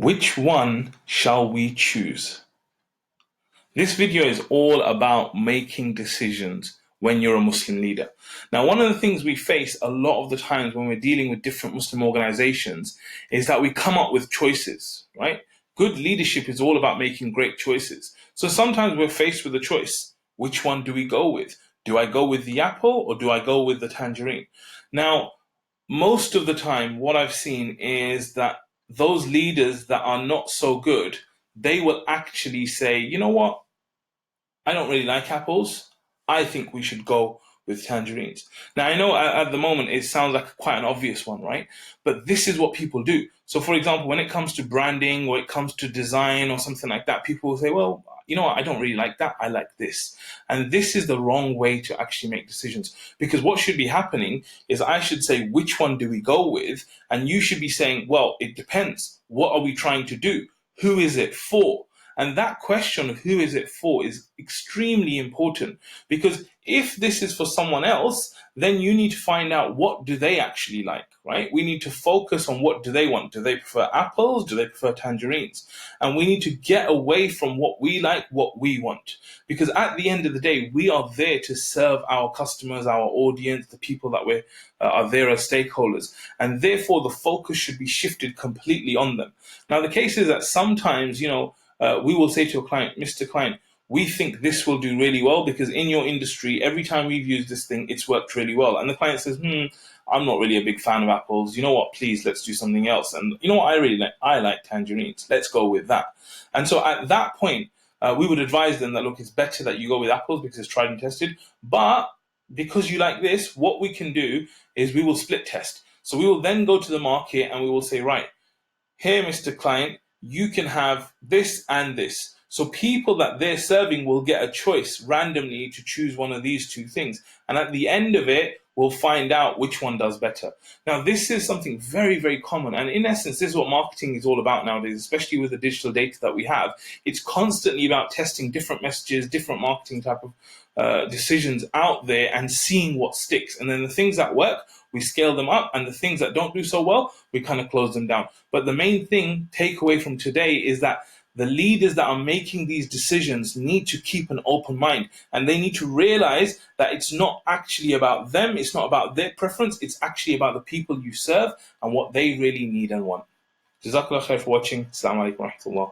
Which one shall we choose? This video is all about making decisions when you're a Muslim leader. Now, one of the things we face a lot of the times when we're dealing with different Muslim organizations is that we come up with choices, right? Good leadership is all about making great choices. So sometimes we're faced with a choice. Which one do we go with? Do I go with the apple or do I go with the tangerine? Now, most of the time, what I've seen is that those leaders that are not so good, they will actually say, you know what? I don't really like apples. I think we should go with tangerines. Now, I know at the moment it sounds like quite an obvious one, right? But this is what people do. So, for example, when it comes to branding or it comes to design or something like that, people will say, well, you know what? I don't really like that. I like this. And this is the wrong way to actually make decisions. Because what should be happening is I should say, which one do we go with? And you should be saying, well, it depends. What are we trying to do? Who is it for? And that question of who is it for is extremely important, because if this is for someone else, then you need to find out what do they actually like, right? We need to focus on what do they want. Do they prefer apples? Do they prefer tangerines? And we need to get away from what we like, what we want. Because at the end of the day, we are there to serve our customers, our audience, the people that we are there as stakeholders. And therefore, the focus should be shifted completely on them. Now, the case is that sometimes, we will say to a client, Mr. Client, we think this will do really well because in your industry, every time we've used this thing, it's worked really well. And the client says, I'm not really a big fan of apples. You know what? Please, let's do something else. And you know what I really like? I like tangerines. Let's go with that. And so at that point, we would advise them that, look, it's better that you go with apples because it's tried and tested. But because you like this, what we can do is we will split test. So we will then go to the market and we will say, right, here, Mr. Client, you can have this and this. So people that they're serving will get a choice randomly to choose one of these two things. And at the end of it, we'll find out which one does better. Now, this is something very, very common. And in essence, this is what marketing is all about nowadays, especially with the digital data that we have. It's constantly about testing different messages, different marketing type of decisions out there and seeing what sticks. And then the things that work, we scale them up, and the things that don't do so well, we kind of close them down. But the main thing, takeaway from today, is that the leaders that are making these decisions need to keep an open mind, and they need to realize that it's not actually about them, it's not about their preference, it's actually about the people you serve and what they really need and want. Jazakallah khair for watching. Assalamu alaikum wa rahmatullah.